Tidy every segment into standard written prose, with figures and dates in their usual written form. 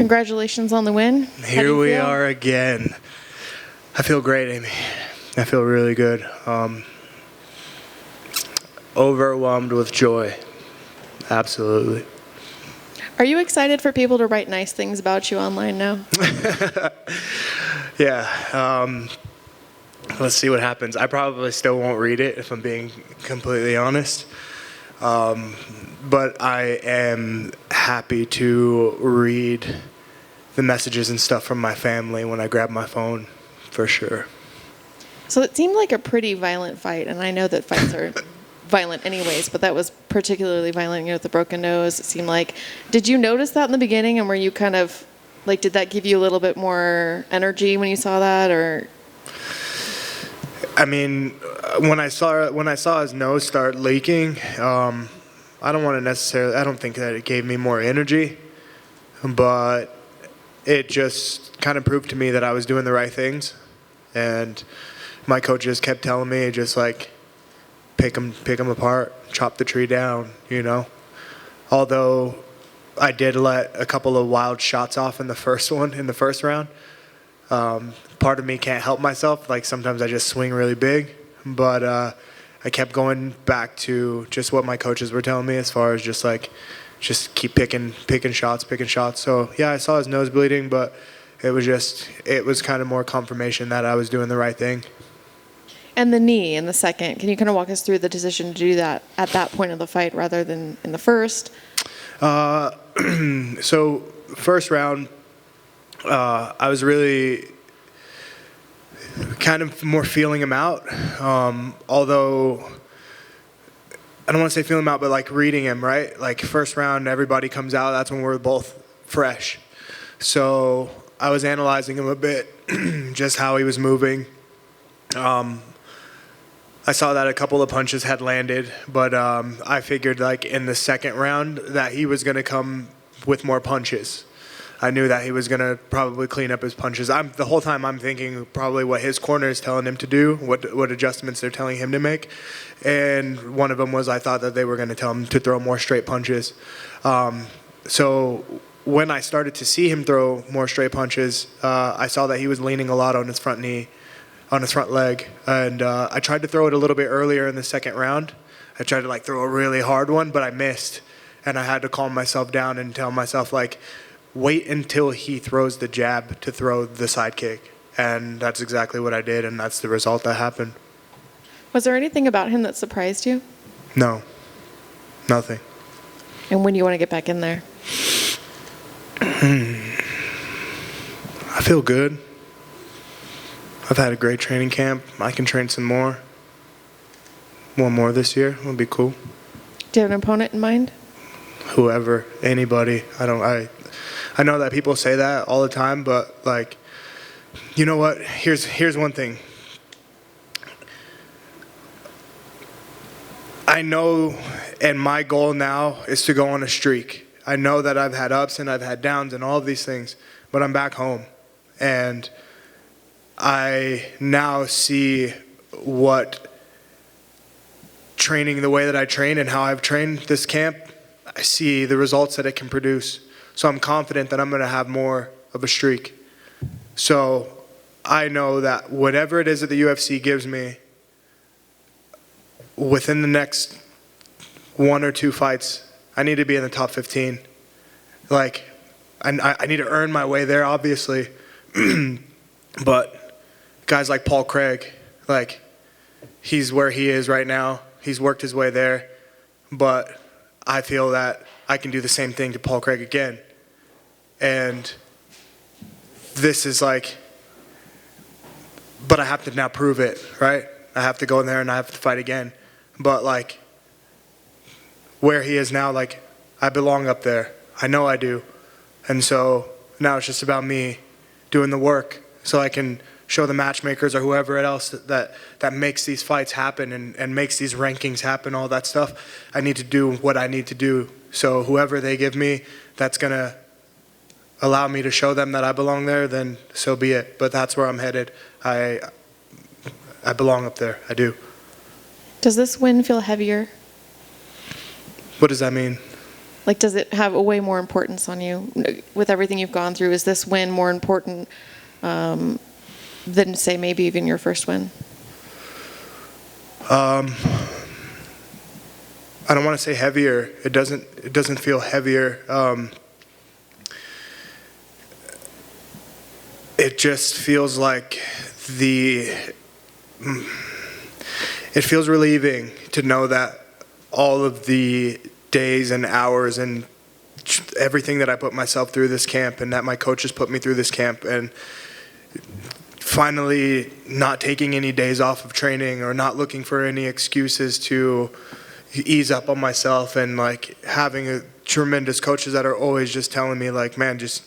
Congratulations on the win. Here we are again. I feel great, Amy. I feel really good. Overwhelmed with joy. Absolutely. Are you excited for people to write nice things about you online now? Yeah. Let's see what happens. I probably still won't read it if I'm being completely honest. But I am happy to read the messages and stuff from my family when I grab my phone, for sure. So it seemed like a pretty violent fight, and I know that fights are violent anyways, but that was particularly violent, with the broken nose, it seemed like. Did you notice that in the beginning, and were you kind of, did that give you a little bit more energy when you saw that, or? I mean, when I saw his nose start leaking, I don't think that it gave me more energy, but it just kind of proved to me that I was doing the right things. And my coaches kept telling me, just pick them apart, chop the tree down, Although I did let a couple of wild shots off in the first round. Part of me can't help myself. Sometimes I just swing really big, but I kept going back to just what my coaches were telling me as far as just keep picking shots. So yeah, I saw his nose bleeding, but it was kind of more confirmation that I was doing the right thing. And the knee in the second, can you kind of walk us through the decision to do that at that point of the fight rather than in the first? So first round, I was really kind of more feeling him out, although I don't want to say feeling him out, but reading him, right? First round, everybody comes out, that's when we're both fresh. So I was analyzing him a bit, just how he was moving. I saw that a couple of punches had landed, but I figured in the second round that he was going to come with more punches. I knew that he was going to probably clean up his punches. The whole time I'm thinking probably what his corner is telling him to do, what adjustments they're telling him to make. And one of them was I thought that they were going to tell him to throw more straight punches. So when I started to see him throw more straight punches, I saw that he was leaning a lot on his front knee, on his front leg. And I tried to throw it a little bit earlier in the second round. I tried to throw a really hard one, but I missed. And I had to calm myself down and tell myself wait until he throws the jab to throw the side kick. And that's exactly what I did, and that's the result that happened. Was there anything about him that surprised you? No, nothing. And when do you want to get back in there? I feel good. I've had a great training camp. I can train some more. One more this year would be cool. Do you have an opponent in mind? Whoever, anybody. I know that people say that all the time, but you know what? Here's one thing. I know, and my goal now is to go on a streak. I know that I've had ups and I've had downs and all of these things, but I'm back home. And I now see what training the way that I train and how I've trained this camp, I see the results that it can produce. So I'm confident that I'm going to have more of a streak. So I know that whatever it is that the UFC gives me, within the next 1 or 2 fights, I need to be in the top 15. I need to earn my way there, obviously. But guys like Paul Craig, he's where he is right now. He's worked his way there. But I feel that I can do the same thing to Paul Craig again. And this is but I have to now prove it, right? I have to go in there and I have to fight again. But where he is now, I belong up there. I know I do. And so now it's just about me doing the work so I can show the matchmakers or whoever else that makes these fights happen and makes these rankings happen, all that stuff. I need to do what I need to do. So whoever they give me that's going to allow me to show them that I belong there, then so be it. But that's where I'm headed. I belong up there. I do. Does this win feel heavier? What does that mean? Like, does it have a way more importance on you with everything you've gone through? Is this win more important than, say, maybe even your first win? I don't want to say heavier. It doesn't feel heavier. It just feels like it feels relieving to know that all of the days and hours and everything that I put myself through this camp, and that my coaches put me through this camp, and finally not taking any days off of training or not looking for any excuses to ease up on myself, and like having tremendous coaches that are always just telling me like, man, just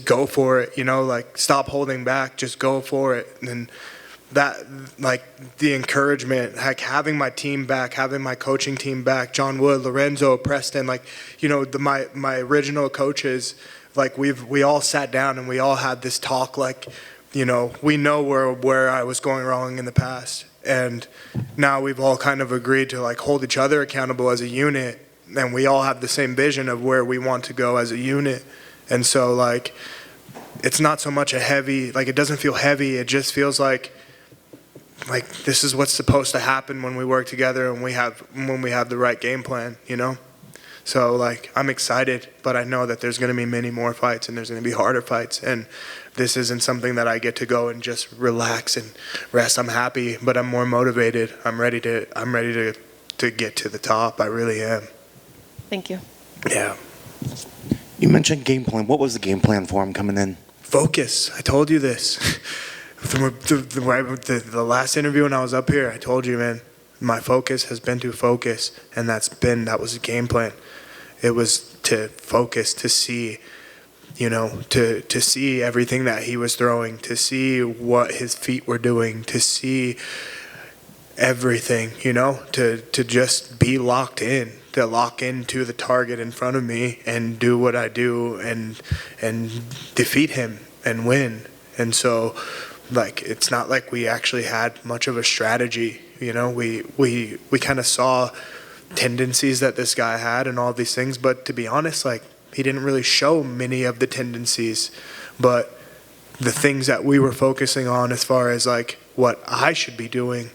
go for it, like stop holding back, just go for it. And that, like, the encouragement, like having my team back, having my coaching team back, John Wood, Lorenzo, Preston, like, my original coaches, like we all sat down and we all had this talk, like, we know where I was going wrong in the past, and now we've all kind of agreed to like hold each other accountable as a unit, and we all have the same vision of where we want to go as a unit. And so like it's not so much a heavy, like it doesn't feel heavy, it just feels like this is what's supposed to happen when we work together and when we have the right game plan, So like I'm excited, but I know that there's going to be many more fights and there's going to be harder fights, and this isn't something that I get to go and just relax and rest. I'm happy, but I'm more motivated. I'm ready to get to the top. I really am. Thank you. Yeah. You mentioned game plan. What was the game plan for him coming in? Focus. I told you this. The last interview when I was up here, I told you, man, my focus has been to focus, and that was the game plan. It was to focus, to see, to see everything that he was throwing, to see what his feet were doing, to see everything, to just be locked in, to lock into the target in front of me and do what I do and defeat him and win. And so, like, it's not like we actually had much of a strategy. We kind of saw tendencies that this guy had and all these things, but to be honest, like, he didn't really show many of the tendencies. But the things that we were focusing on as far as like what I should be doing,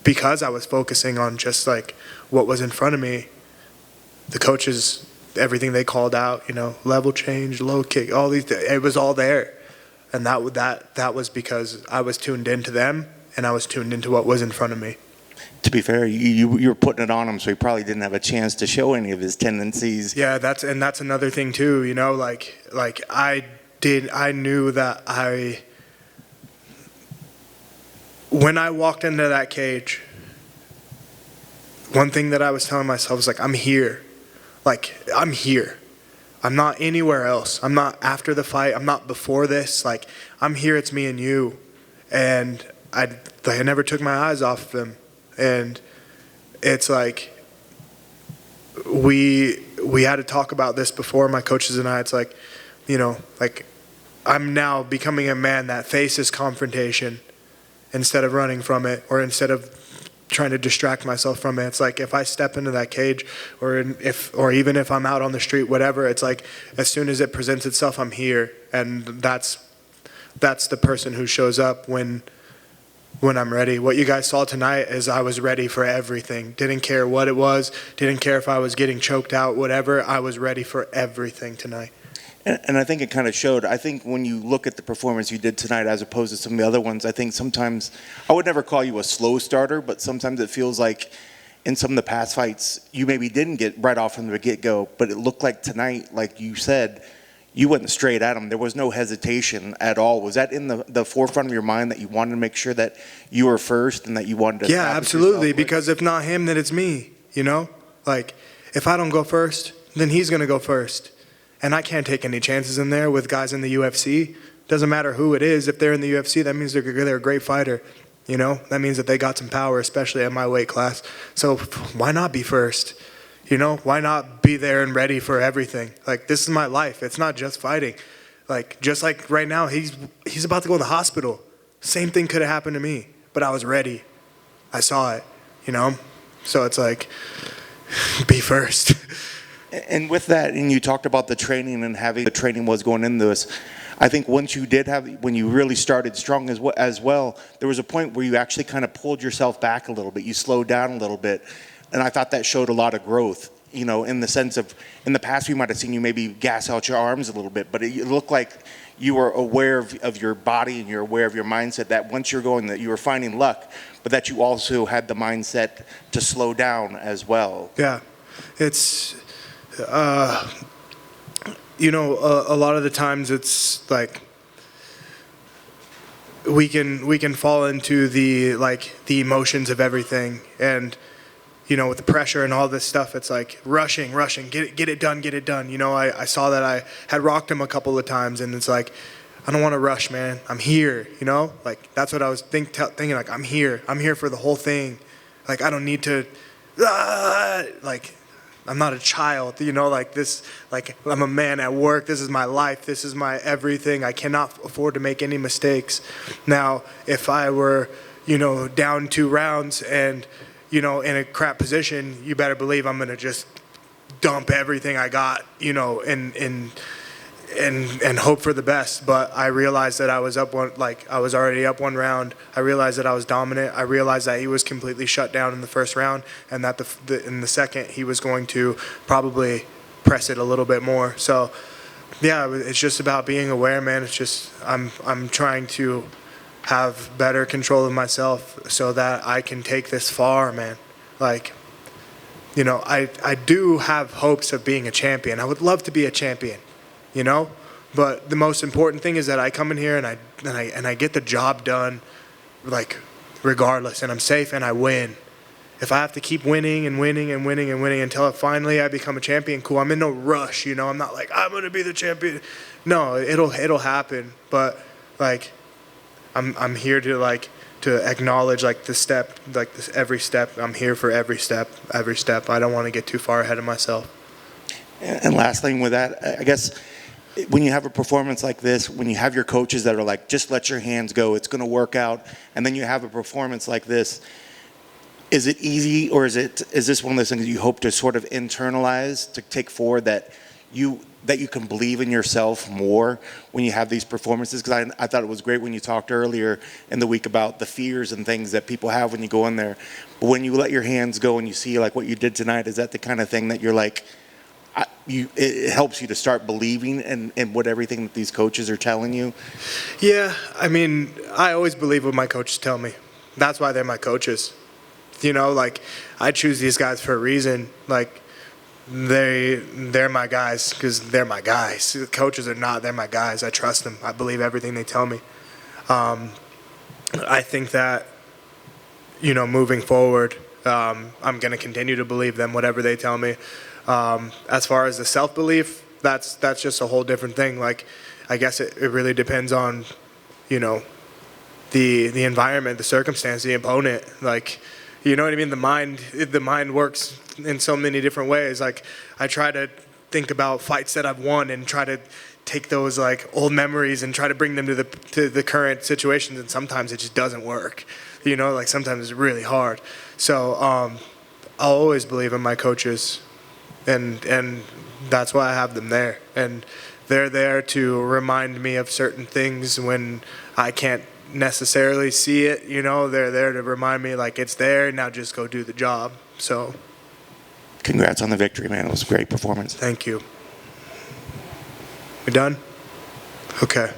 because I was focusing on just like what was in front of me, the coaches, everything they called out, level change, low kick, all these, it was all there. And that was because I was tuned into them and I was tuned into what was in front of me. To be fair, you were putting it on him, so he probably didn't have a chance to show any of his tendencies. Yeah, that's another thing too, like I knew that when I walked into that cage, one thing that I was telling myself was like, I'm here. Like, I'm here. I'm not anywhere else. I'm not after the fight. I'm not before this. Like, I'm here. It's me and you. And I never took my eyes off of him. And it's like we had to talk about this before, my coaches and I. It's like, like I'm now becoming a man that faces confrontation instead of running from it, or instead of trying to distract myself from it. It's like if I step into that cage, or even if I'm out on the street, whatever, it's like as soon as it presents itself, I'm here. And that's the person who shows up when I'm ready. What you guys saw tonight is I was ready for everything. Didn't care what it was. Didn't care if I was getting choked out, whatever. I was ready for everything tonight. And I think it kind of showed. I think when you look at the performance you did tonight as opposed to some of the other ones, I think sometimes, I would never call you a slow starter, but sometimes it feels like in some of the past fights, you maybe didn't get right off from the get-go, but it looked like tonight, like you said, you went straight at him. There was no hesitation at all. Was that in the forefront of your mind that you wanted to make sure that you were first and that you wanted to? Yeah, absolutely. Because if not him, then it's me. Like if I don't go first, then he's gonna go first, and I can't take any chances in there with guys in the UFC. Doesn't matter who it is. If they're in the UFC, that means they're a great fighter. That means that they got some power, especially at my weight class. So why not be first? Why not be there and ready for everything? Like, this is my life. It's not just fighting. Like, just like right now, he's about to go in the hospital. Same thing could have happened to me, but I was ready. I saw it, So it's like, be first. And with that, and you talked about the training and having the training was going into this. I think once you did have, when you really started strong as well, there was a point where you actually kind of pulled yourself back a little bit. You slowed down a little bit. And I thought that showed a lot of growth, you know, in the sense of, in the past we might have seen you maybe gas out your arms a little bit, but it looked like you were aware of your body and you're aware of your mindset, that once you're going, that you were finding luck, but that you also had the mindset to slow down as well. Yeah, it's, you know, a lot of the times it's like we can fall into the emotions of everything, and you know, with the pressure and all this stuff, it's like rushing, get it done. You know, I saw that I had rocked him a couple of times, and it's like, I don't want to rush, man. I'm here, you know? Like, that's what I was thinking, like, I'm here for the whole thing. Like, I don't need to, like, I'm not a child, you know, like this, like, I'm a man at work. This is my life. This is my everything. I cannot afford to make any mistakes. Now, if I were, you know, down 2 rounds and, you know, in a crap position, you better believe I'm going to just dump everything I got, you know, and hope for the best. But I realized that I was up one, like I was already up 1 round. I realized that I was dominant. I realized that he was completely shut down in the first round, and that in the second he was going to probably press it a little bit more. So yeah, it's just about being aware, man. It's just I'm trying to have better control of myself so that I can take this far, man. Like, you know, I do have hopes of being a champion. I would love to be a champion, you know? But the most important thing is that I come in here and I get the job done, like, regardless, and I'm safe and I win. If I have to keep winning until finally I become a champion, cool. I'm in no rush, you know? I'm not like, I'm going to be the champion. No, it'll happen, but like, I'm here to acknowledge like the step, like this every step. I'm here for every step. I don't want to get too far ahead of myself. And last thing with that, I guess when you have a performance like this, when you have your coaches that are like, just let your hands go, it's going to work out, and then you have a performance like this, is it easy, or is this one of those things that you hope to sort of internalize, to take forward, that you can believe in yourself more when you have these performances? Because I thought it was great when you talked earlier in the week about the fears and things that people have when you go in there. But when you let your hands go and you see like what you did tonight, is that the kind of thing that you're like, it helps you to start believing in what everything that these coaches are telling you? Yeah, I mean, I always believe what my coaches tell me. That's why they're my coaches. You know, like, I choose these guys for a reason. Like, they're my guys because they're my guys. The coaches are not. They're my guys. I trust them. I believe everything they tell me. I think that, you know, moving forward, I'm going to continue to believe them, whatever they tell me. As far as the self-belief, that's just a whole different thing. Like, I guess it really depends on, you know, the environment, the circumstance, the opponent. Like, you know what I mean? The mind works in so many different ways. Like, I try to think about fights that I've won and try to take those like old memories and try to bring them to the current situations, and sometimes it just doesn't work. You know, like sometimes it's really hard. So I'll always believe in my coaches, and that's why I have them there. And they're there to remind me of certain things when I can't necessarily see it, you know. They're there to remind me, like, it's there, now just go do the job. So congrats on the victory, man. It was a great performance. thank you. We done? Okay.